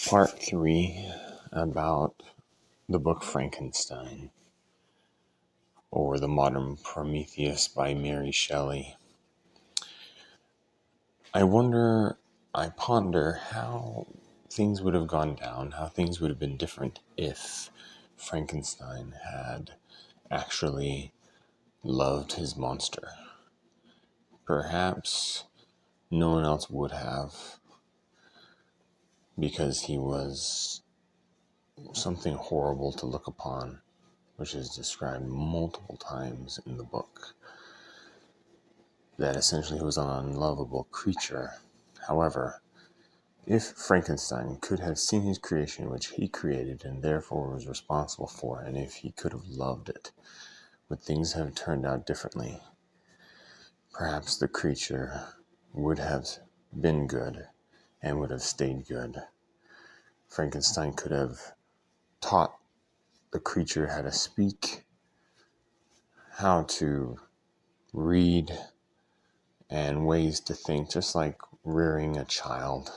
Part 3 about the book Frankenstein, or The Modern Prometheus by Mary Shelley. I ponder how things would have gone down, how things would have been different if Frankenstein had actually loved his monster. Perhaps no one else would have, because he was something horrible to look upon, which is described multiple times in the book, that essentially he was an unlovable creature. However, if Frankenstein could have seen his creation, which he created and therefore was responsible for, and if he could have loved it, would things have turned out differently? Perhaps the creature would have been good and would have stayed good. Frankenstein could have taught the creature how to speak, how to read, and ways to think, just like rearing a child.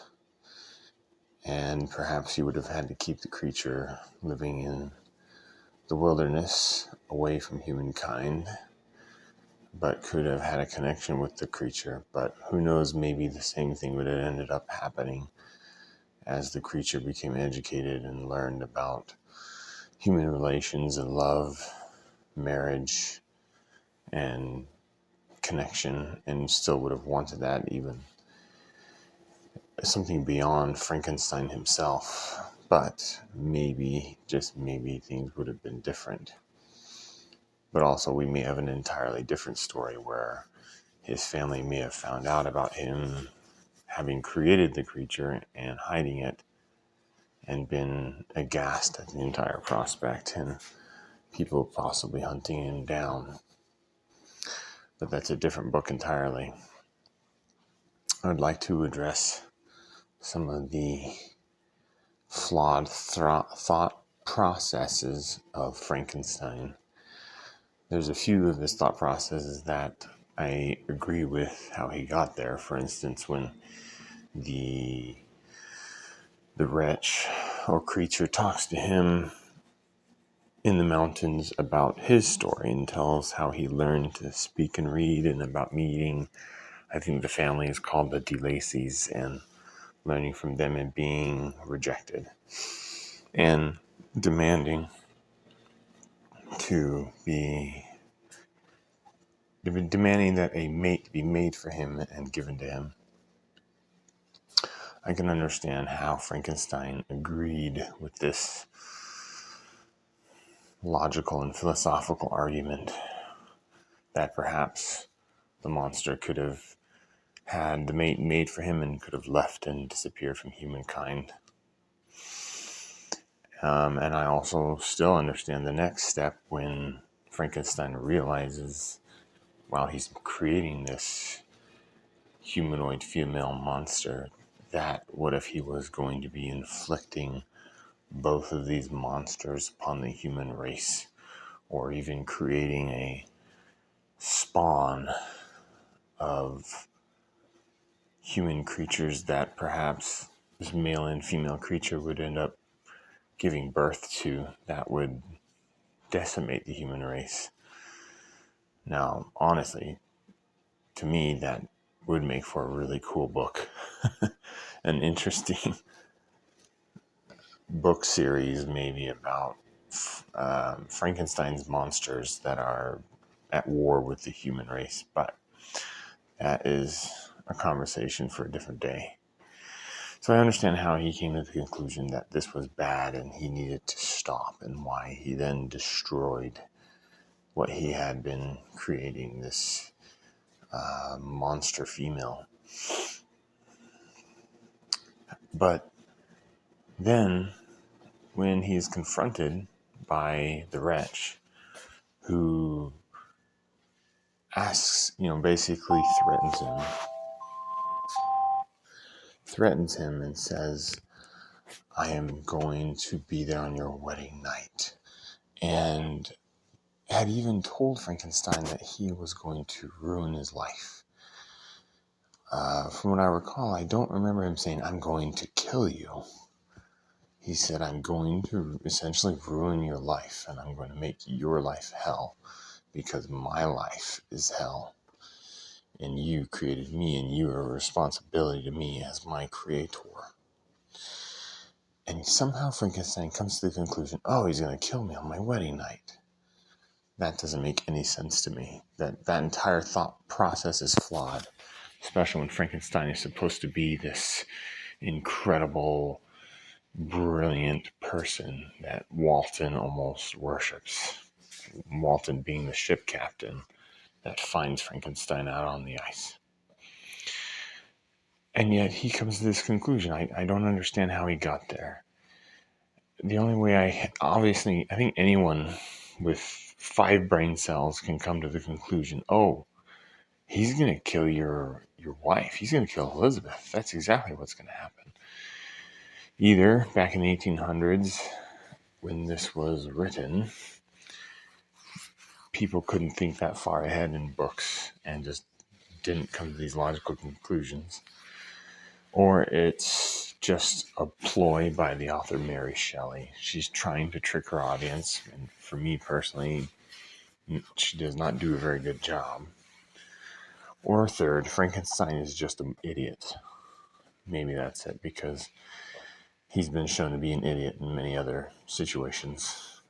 And perhaps he would have had to keep the creature living in the wilderness away from humankind, but could have had a connection with the creature. But who knows, maybe the same thing would have ended up happening as the creature became educated and learned about human relations and love, marriage, and connection, and still would have wanted that, even something beyond Frankenstein himself. But maybe, just maybe, things would have been different. But also we may have an entirely different story where his family may have found out about him having created the creature and hiding it, and been aghast at the entire prospect, and people possibly hunting him down. But that's a different book entirely. I would like to address some of the flawed thought processes of Frankenstein. There's a few of his thought processes that I agree with how he got there. For instance, when the wretch or creature talks to him in the mountains about his story and tells how he learned to speak and read, and about meeting, I think the family is called the DeLacy's, and learning from them and being rejected and demanding that a mate be made for him and given to him. I can understand how Frankenstein agreed with this logical and philosophical argument that perhaps the monster could have had the mate made for him and could have left and disappeared from humankind. And I also still understand the next step when Frankenstein realizes, while he's creating this humanoid female monster, that what if he was going to be inflicting both of these monsters upon the human race, or even creating a spawn of human creatures that perhaps this male and female creature would end up giving birth to, that would decimate the human race. Now, honestly, to me, that would make for a really cool book. An interesting book series, maybe, about Frankenstein's monsters that are at war with the human race. But that is a conversation for a different day. So I understand how he came to the conclusion that this was bad and he needed to stop, and why he then destroyed what he had been creating, this monster female. But then, when he is confronted by the wretch, who asks, basically threatens him and says, I am going to be there on your wedding night, and had even told Frankenstein that he was going to ruin his life. From what I recall, I don't remember him saying, I'm going to kill you. He said, I'm going to essentially ruin your life, and I'm going to make your life hell, because my life is hell. And you created me, and you are a responsibility to me as my creator. And somehow Frankenstein comes to the conclusion, oh, he's going to kill me on my wedding night. That doesn't make any sense to me. That entire thought process is flawed, especially when Frankenstein is supposed to be this incredible, brilliant person that Walton almost worships. Walton being the ship captain that finds Frankenstein out on the ice. And yet he comes to this conclusion. I don't understand how he got there. The only way I think anyone with 5 brain cells can come to the conclusion, oh, he's going to kill your wife. He's going to kill Elizabeth. That's exactly what's going to happen. Either back in the 1800s, when this was written, people couldn't think that far ahead in books and just didn't come to these logical conclusions. Or it's just a ploy by the author Mary Shelley. She's trying to trick her audience, and for me personally, she does not do a very good job. Or third, Frankenstein is just an idiot. Maybe that's it, because he's been shown to be an idiot in many other situations.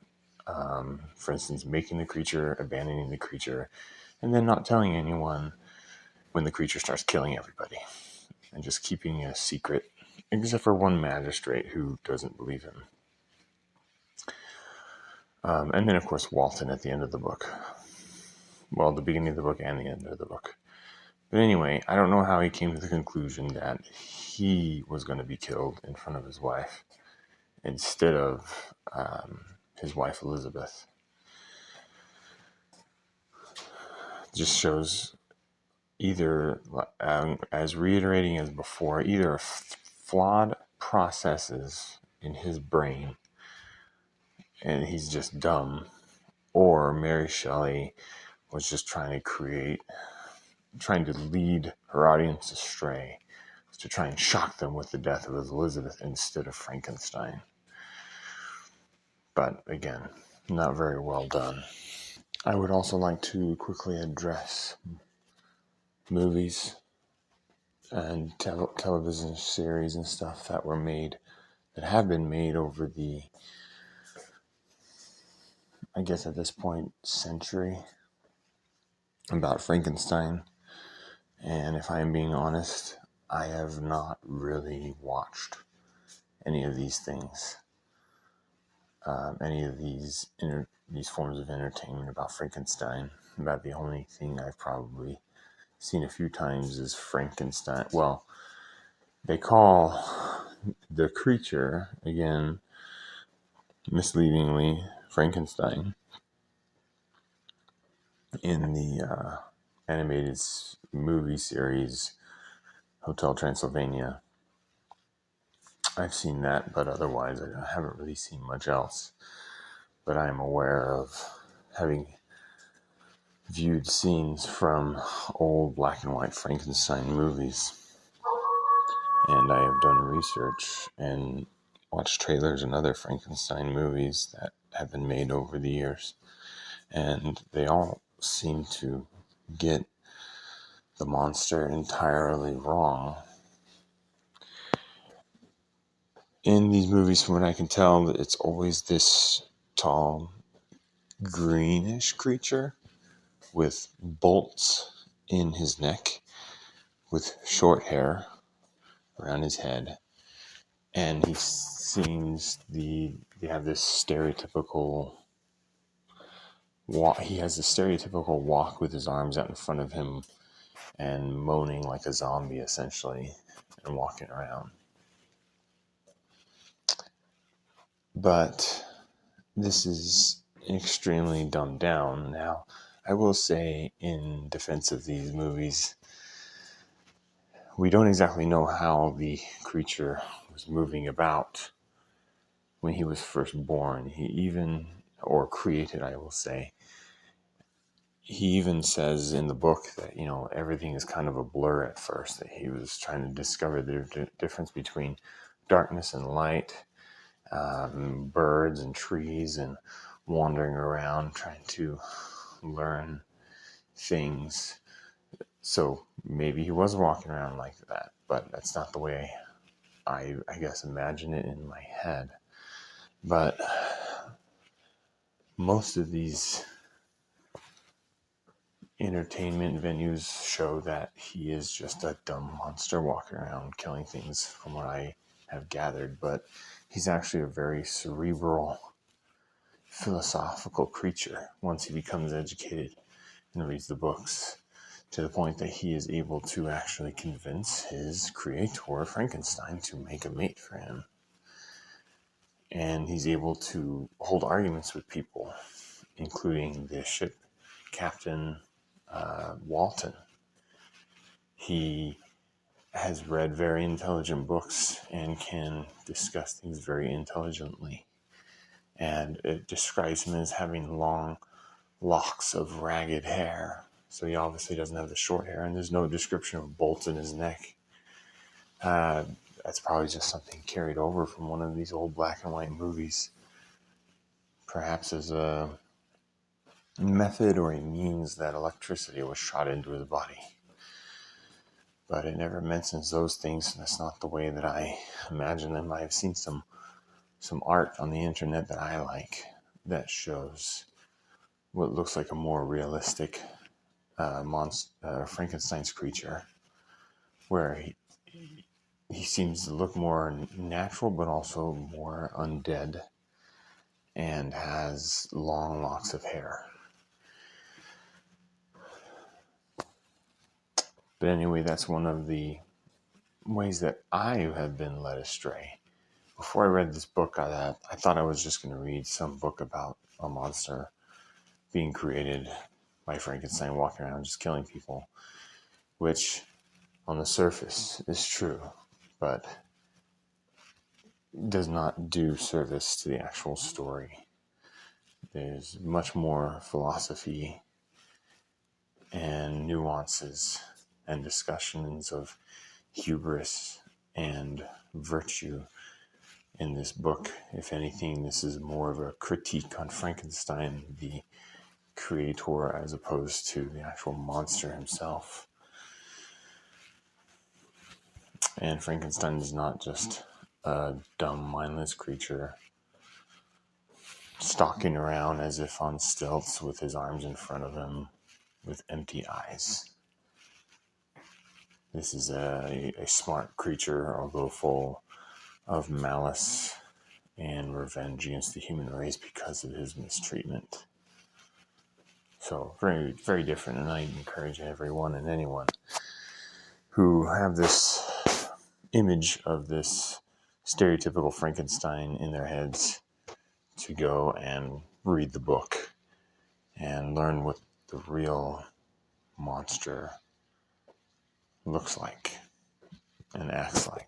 For instance, making the creature, abandoning the creature, and then not telling anyone when the creature starts killing everybody, and just keeping a secret, except for one magistrate who doesn't believe him. And then, of course, Walton at the end of the book. Well, the beginning of the book and the end of the book. But anyway, I don't know how he came to the conclusion that he was going to be killed in front of his wife instead of his wife Elizabeth. Just shows either, as reiterating as before, either flawed processes in his brain and he's just dumb, or Mary Shelley was just trying to lead her audience astray, to try and shock them with the death of Elizabeth instead of Frankenstein. But again, not very well done. I would also like to quickly address movies and television series and stuff that have been made over the, I guess at this point, century, about Frankenstein. And if I'm being honest, I have not really watched any of these things, any of these forms of entertainment about Frankenstein. About the only thing I've probably seen a few times is Frankenstein. Well, they call the creature, again, misleadingly, Frankenstein in the animated movie series Hotel Transylvania. I've seen that, but otherwise I haven't really seen much else. But I am aware of having viewed scenes from old black and white Frankenstein movies. And I have done research and watched trailers and other Frankenstein movies that have been made over the years. And they all seem to get the monster entirely wrong. In these movies, from what I can tell, it's always this tall, greenish creature with bolts in his neck, with short hair around his head, and they have this stereotypical walk. He has this stereotypical walk with his arms out in front of him and moaning like a zombie, essentially, and walking around. But this is extremely dumbed down. Now, I will say, in defense of these movies, we don't exactly know how the creature was moving about when he was first born. Or created, I will say. He even says in the book that, everything is kind of a blur at first, that he was trying to discover the difference between darkness and light, birds and trees and wandering around trying to learn things. So maybe he was walking around like that, but that's not the way I guess imagine it in my head. But most of these entertainment venues show that he is just a dumb monster walking around killing things, from what I have gathered. But he's actually a very cerebral, philosophical creature once he becomes educated and reads the books, to the point that he is able to actually convince his creator, Frankenstein, to make a mate for him. And he's able to hold arguments with people, including the ship captain, Walton. He has read very intelligent books and can discuss things very intelligently. And it describes him as having long locks of ragged hair. So he obviously doesn't have the short hair, and there's no description of bolts in his neck. That's probably just something carried over from one of these old black and white movies, perhaps as a method or a means that electricity was shot into his body. But it never mentions those things, and that's not the way that I imagine them. I've seen some art on the internet that I like that shows what looks like a more realistic Frankenstein's creature, where he seems to look more natural, but also more undead, and has long locks of hair. But anyway, that's one of the ways that I have been led astray. Before I read this book, I thought I was just going to read some book about a monster being created by Frankenstein walking around just killing people, which on the surface is true, but does not do service to the actual story. There's much more philosophy and nuances and discussions of hubris and virtue in this book. If anything, this is more of a critique on Frankenstein, the creator, as opposed to the actual monster himself. And Frankenstein is not just a dumb, mindless creature stalking around as if on stilts with his arms in front of him with empty eyes. This is a smart creature, although full of malice and revenge against the human race because of his mistreatment. So very, very different, and I encourage everyone and anyone who have this image of this stereotypical Frankenstein in their heads to go and read the book and learn what the real monster looks like and acts like.